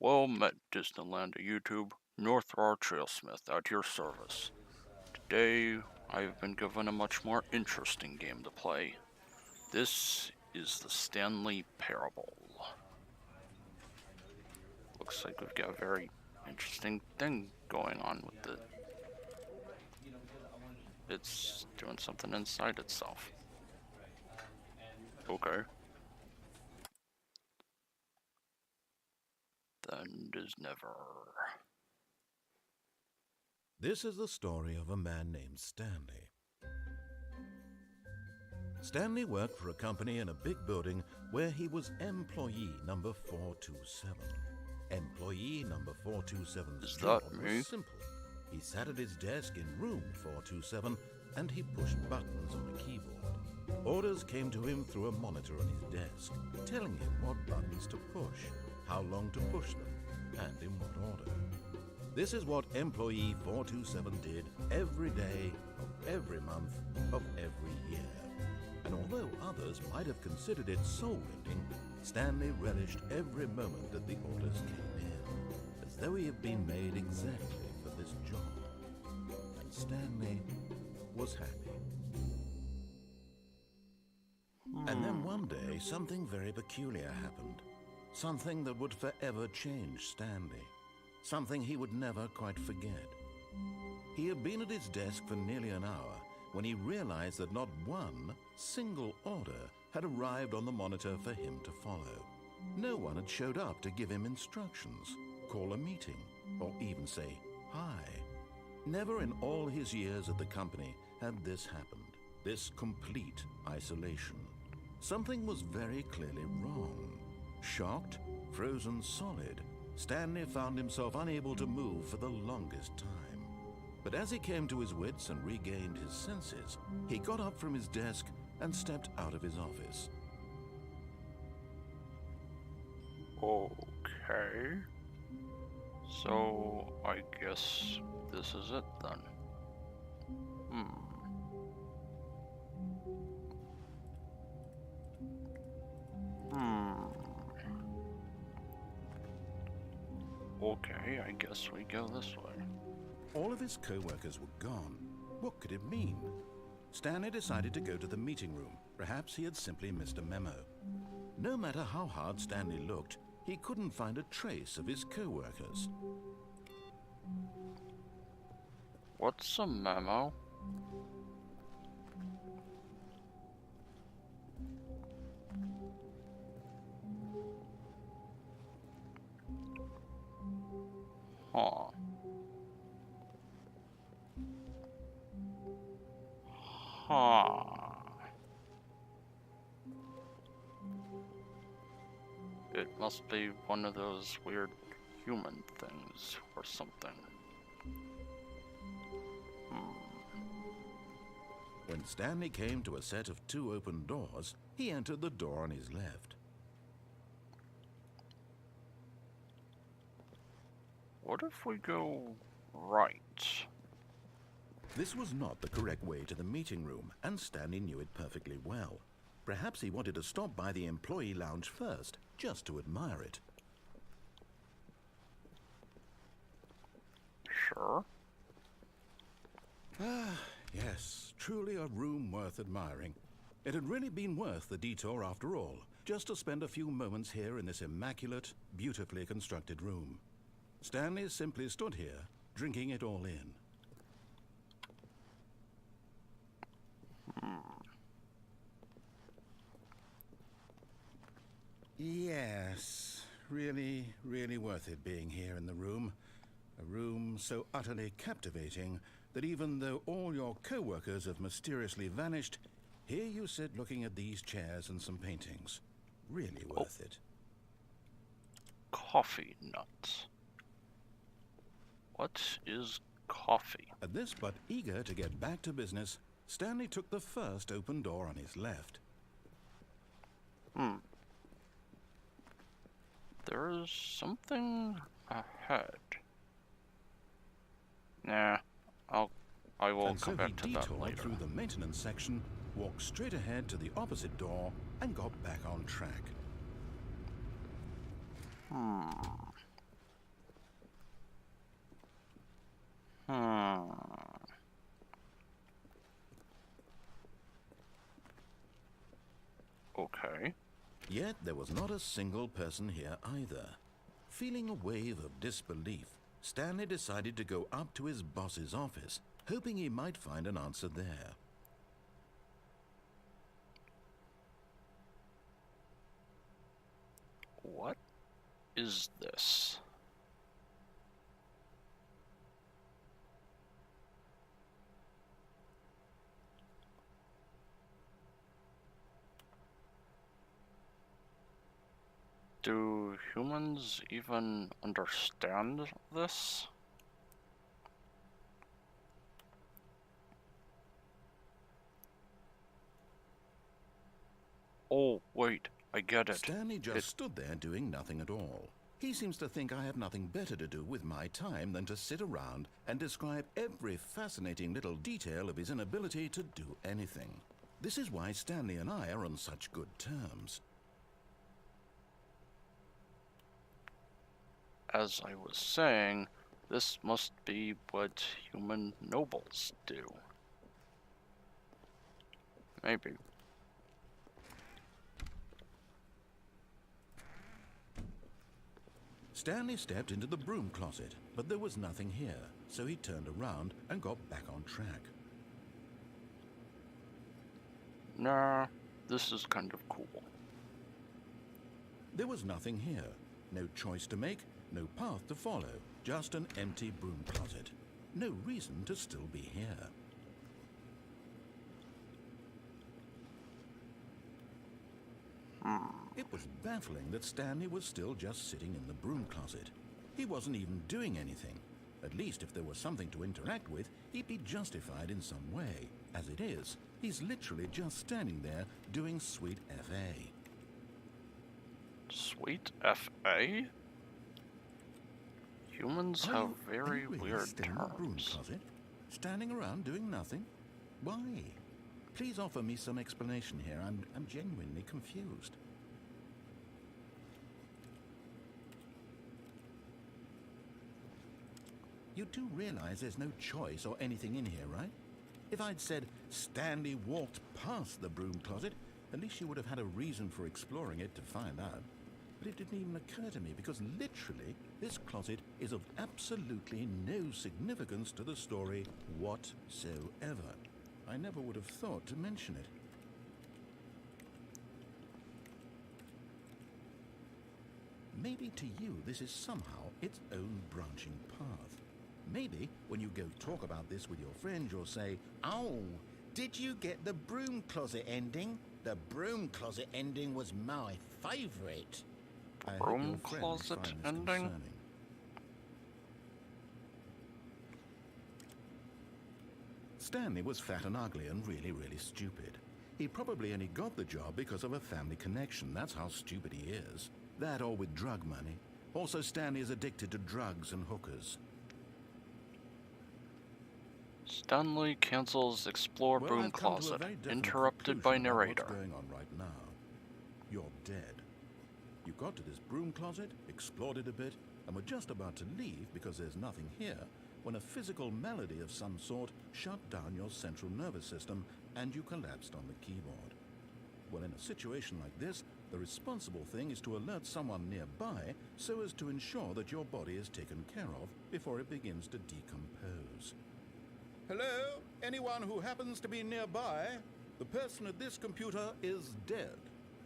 Well met, Disneyland YouTube. Northrar Trailsmith at your service. Today, I have been given a much more interesting game to play. This is the Stanley Parable. Looks like we've got a very interesting thing going on with it. It's doing something inside itself. Okay. The end is never. This is the story of a man named Stanley. Stanley worked for a company in a big building where he was employee number 427. Employee number 427's Is job that me? was simple. He sat at his desk in room 427 and he pushed buttons on a keyboard. Orders came to him through a monitor on his desk, telling him what buttons to push, how long to push them, and in what order. This is what employee 427 did every day of every month of every year. And although others might have considered it soul-rending, Stanley relished every moment that the orders came in, as though he had been made exactly for this job. And Stanley was happy. And then one day, something very peculiar happened. Something that would forever change Stanley. Something he would never quite forget. He had been at his desk for nearly an hour when he realized that not one single order had arrived on the monitor for him to follow. No one had showed up to give him instructions, call a meeting, or even say hi. Never in all his years at the company had this happened, this complete isolation. Something was very clearly wrong. Shocked, frozen solid, Stanley found himself unable to move for the longest time. But as he came to his wits and regained his senses, he got up from his desk and stepped out of his office. Okay. So, I guess this is it then. Okay, I guess we go this way. All of his co-workers were gone. What could it mean? Stanley decided to go to the meeting room. Perhaps he had simply missed a memo. No matter how hard Stanley looked, he couldn't find a trace of his co-workers. What's a memo? Huh. It must be one of those weird human things or something. When Stanley came to a set of 2 open doors, he entered the door on his left. What if we go right? This was not the correct way to the meeting room, and Stanley knew it perfectly well. Perhaps he wanted to stop by the employee lounge first, just to admire it. Sure. Yes, truly a room worth admiring. It had really been worth the detour after all, just to spend a few moments here in this immaculate, beautifully constructed room. Stanley simply stood here, drinking it all in. Yes, really, really worth it being here in the room. A room so utterly captivating that even though all your co-workers have mysteriously vanished, here you sit looking at these chairs and some paintings. Really worth it. Coffee nuts. What is coffee? At this, but eager to get back to business, Stanley took the first open door on his left. There's something ahead. Nah, I will come back to that later. And so he detoured through the maintenance section, walked straight ahead to the opposite door, and got back on track. Okay. Yet there was not a single person here either. Feeling a wave of disbelief, Stanley decided to go up to his boss's office, hoping he might find an answer there. What is this? Do humans even understand this? Oh, wait, I get it. Stanley just stood there doing nothing at all. He seems to think I have nothing better to do with my time than to sit around and describe every fascinating little detail of his inability to do anything. This is why Stanley and I are on such good terms. As I was saying, this must be what human nobles do. Maybe. Stanley stepped into the broom closet, but there was nothing here, so he turned around and got back on track. Nah, this is kind of cool. There was nothing here. No choice to make, no path to follow, just an empty broom closet. No reason to still be here. It was baffling that Stanley was still just sitting in the broom closet. He wasn't even doing anything. At least if there was something to interact with, he'd be justified in some way. As it is, he's literally just standing there doing sweet FA. Sweet FA? Humans have very weird still in the broom terms. closet? Standing around doing nothing? Why? Please offer me some explanation here. I'm genuinely confused. You do realize there's no choice or anything in here, right? If I'd said Stanley walked past the broom closet, at least you would have had a reason for exploring it to find out. But it didn't even occur to me because literally this closet is of absolutely no significance to the story whatsoever. I never would have thought to mention it. Maybe to you this is somehow its own branching path. Maybe when you go talk about this with your friends you'll say, "Oh, did you get the broom closet ending? The broom closet ending was my favorite." Broom closet ending? Concerning. Stanley was fat and ugly and really stupid. He probably only got the job because of a family connection. That's how stupid he is. That or with drug money. Also, Stanley is addicted to drugs and hookers. Stanley cancels explore Well, broom I've come to a closet. very definite Interrupted by conclusion about narrator. What's going on right now? You're dead. You got to this broom closet, explored it a bit, and were just about to leave because there's nothing here when a physical malady of some sort shut down your central nervous system and you collapsed on the keyboard. Well, in a situation like this, the responsible thing is to alert someone nearby so as to ensure that your body is taken care of before it begins to decompose. Hello? Anyone who happens to be nearby? The person at this computer is dead.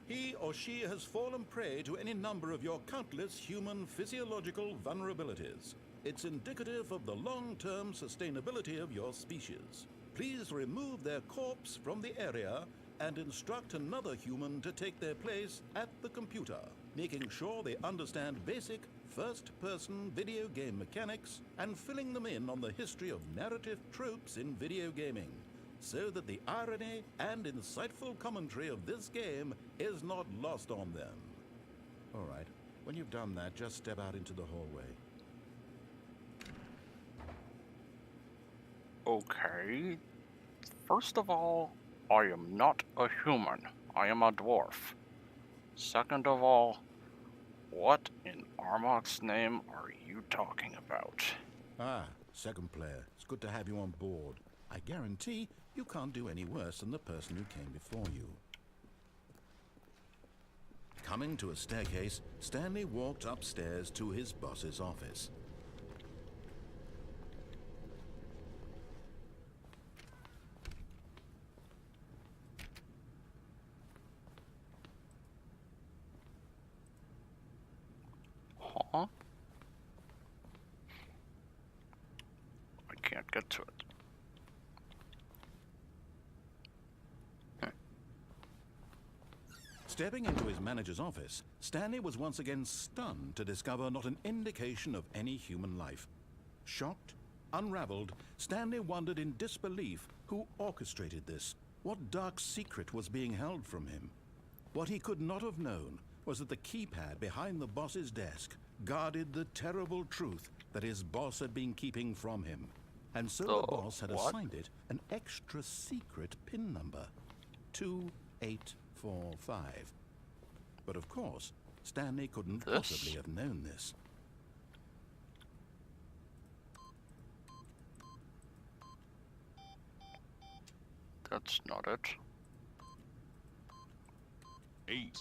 He or she has fallen prey to any number of your countless human physiological vulnerabilities. It's indicative of the long-term sustainability of your species. Please remove their corpse from the area and instruct another human to take their place at the computer, making sure they understand basic first-person video game mechanics and filling them in on the history of narrative tropes in video gaming, so that the irony and insightful commentary of this game is not lost on them. All right, when you've done that, just step out into the hallway. Okay. First of all, I am not a human. I am a dwarf. Second of all, what in Armok's name are you talking about? Ah, Second player, it's good to have you on board. I guarantee you can't do any worse than the person who came before you. Coming to a staircase, Stanley walked upstairs to his boss's office. Huh? I can't get to it. Stepping into his manager's office, Stanley was once again stunned to discover not an indication of any human life. Shocked, unraveled, Stanley wondered in disbelief who orchestrated this. What dark secret was being held from him? What he could not have known was that the keypad behind the boss's desk guarded the terrible truth that his boss had been keeping from him. And so the boss had assigned it an extra secret PIN number, 2845. But of course, Stanley couldn't possibly have known this. That's not it. 8.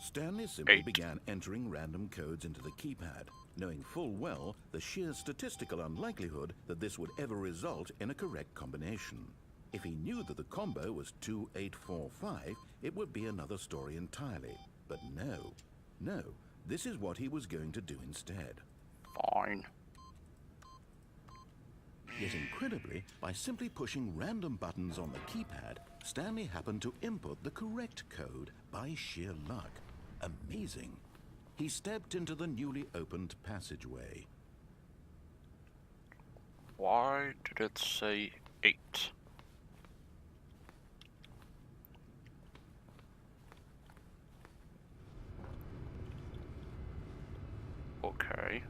Stanley simply 8. began entering random codes into the keypad, knowing full well the sheer statistical unlikelihood that this would ever result in a correct combination. If he knew that the combo was 2845, it would be another story entirely. But no, this is what he was going to do instead. Fine. Yet incredibly, by simply pushing random buttons on the keypad, Stanley happened to input the correct code by sheer luck. Amazing. He stepped into the newly opened passageway. Why did it say 8? Okay.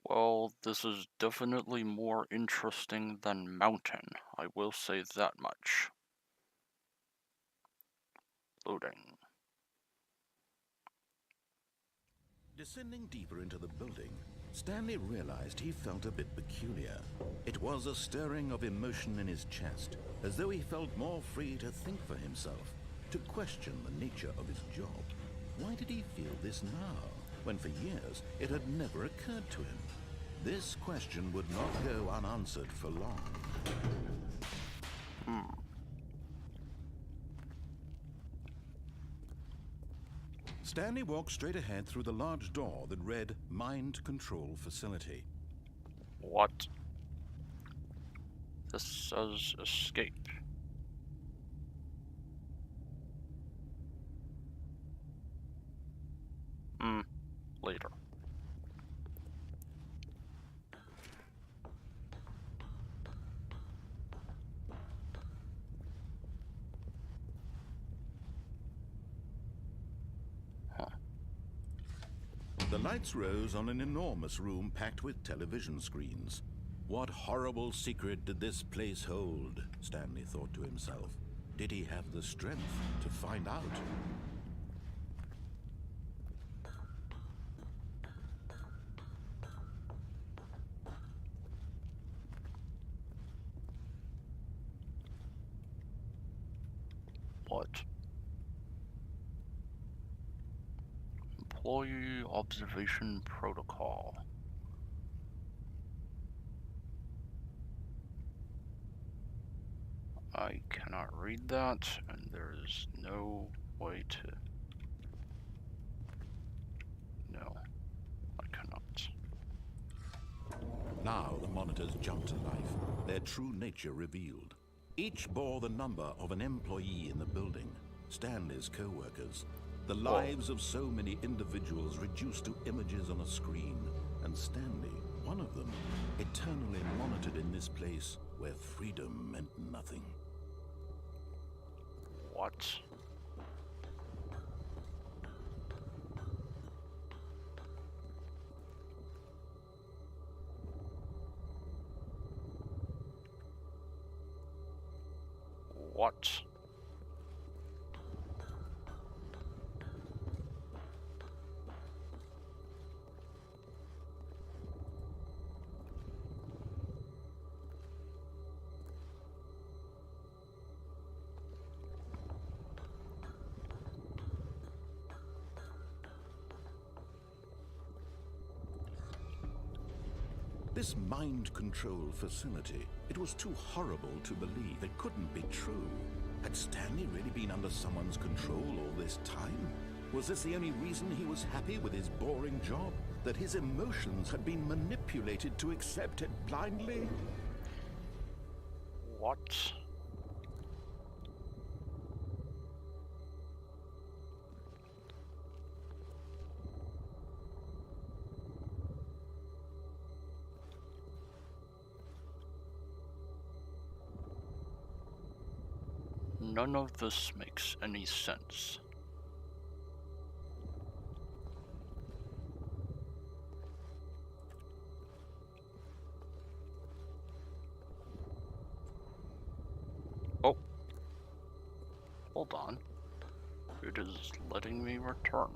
Well, this is definitely more interesting than Mountain, I will say that much. Loading. Descending deeper into the building, Stanley realized he felt a bit peculiar. It was a stirring of emotion in his chest, as though he felt more free to think for himself, to question the nature of his job. Why did he feel this now, when for years it had never occurred to him? This question would not go unanswered for long. Stanley walked straight ahead through the large door that read Mind Control Facility. What? This says escape. Later. The lights rose on an enormous room packed with television screens. What horrible secret did this place hold? Stanley thought to himself. Did he have the strength to find out? What? Employee Observation Protocol. I cannot read that, and there is no way to... No, I cannot. Now the monitors jumped to life, their true nature revealed. Each bore the number of an employee in the building, Stanley's co-workers. The lives of so many individuals reduced to images on a screen, and Stanley, one of them, eternally monitored in this place where freedom meant nothing. What? What? This mind control facility, it was too horrible to believe. It couldn't be true. Had Stanley really been under someone's control all this time? Was this the only reason he was happy with his boring job? That his emotions had been manipulated to accept it blindly? What? None of this makes any sense. Oh. Hold on. It is letting me return.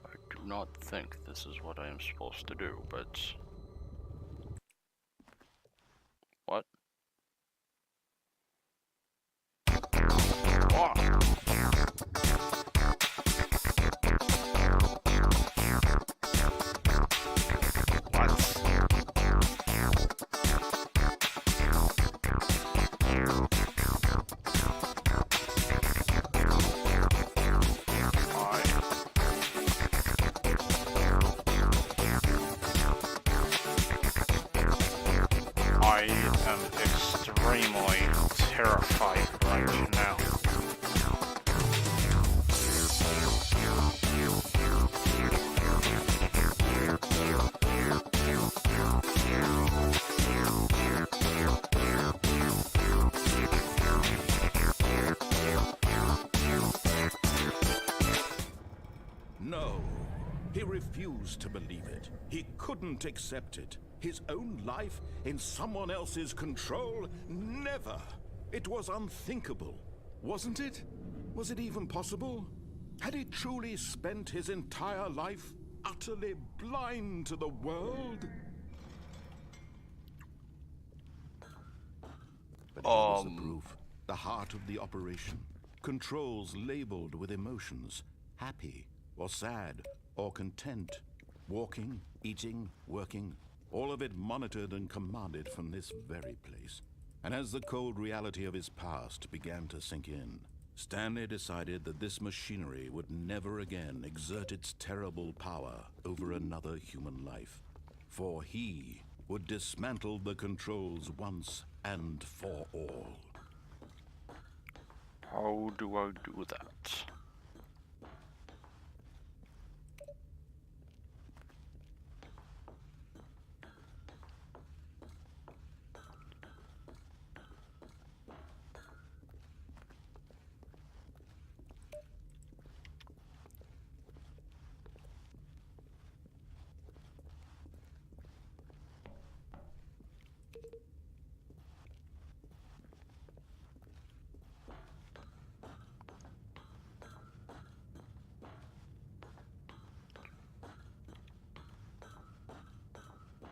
I do not think this is what I am supposed to do, but... What? Oh. I am extremely terrified right now. No. He refused to believe it. He couldn't accept it. His own life in someone else's control? Never! It was unthinkable, wasn't it? Was it even possible? Had he truly spent his entire life utterly blind to the world? But here was the proof. The heart of the operation. Controls labeled with emotions. Happy, or sad, or content. Walking, eating, working. All of it monitored and commanded from this very place. And as the cold reality of his past began to sink in, Stanley decided that this machinery would never again exert its terrible power over another human life. For he would dismantle the controls once and for all. How do I do that?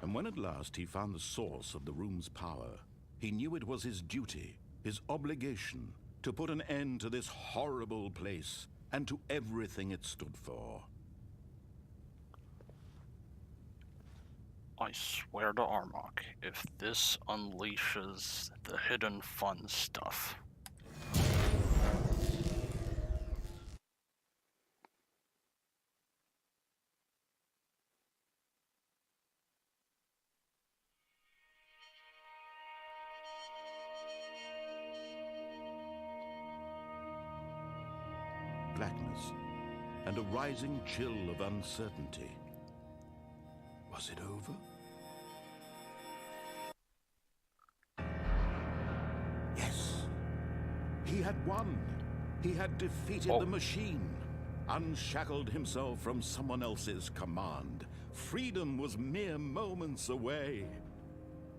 And when at last he found the source of the room's power, he knew it was his duty, his obligation, to put an end to this horrible place and to everything it stood for. I swear to Armok, if this unleashes the hidden fun stuff. Blackness and a rising chill of uncertainty. Was it over? Yes. He had won. He had defeated the machine. unshackled himself from someone else's command. Freedom was mere moments away.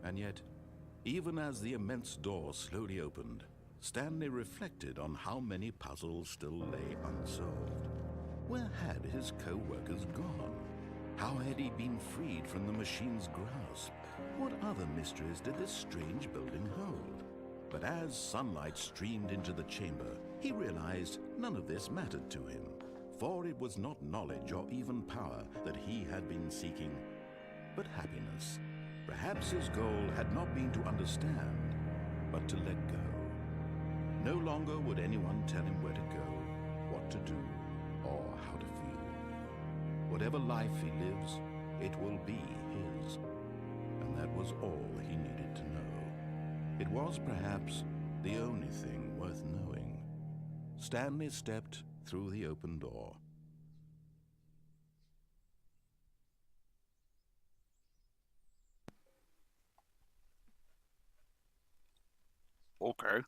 And yet, even as the immense door slowly opened, Stanley reflected on how many puzzles still lay unsolved. Where had his co-workers gone? How had he been freed from the machine's grasp? What other mysteries did this strange building hold? But as sunlight streamed into the chamber, he realized none of this mattered to him, for it was not knowledge or even power that he had been seeking, but happiness. Perhaps his goal had not been to understand, but to let go. No longer would anyone tell him where to go, what to do, or how to feel. Whatever life he lives, it will be his. And that was all he needed to know. It was perhaps the only thing worth knowing. Stanley stepped through the open door. Okay.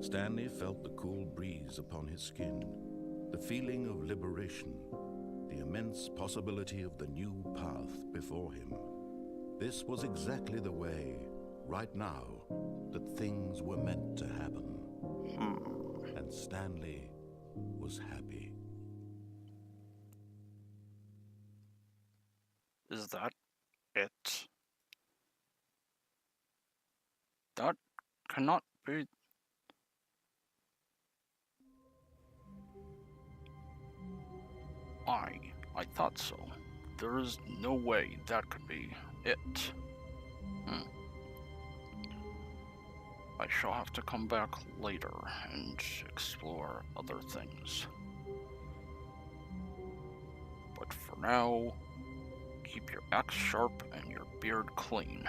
Stanley felt the cool breeze upon his skin, the feeling of liberation, the immense possibility of the new path before him. This was exactly the way, right now, that things were meant to happen. And Stanley was happy. Is that it? That cannot be... I thought so. There is no way that could be it. I shall have to come back later and explore other things. But for now, keep your axe sharp and your beard clean.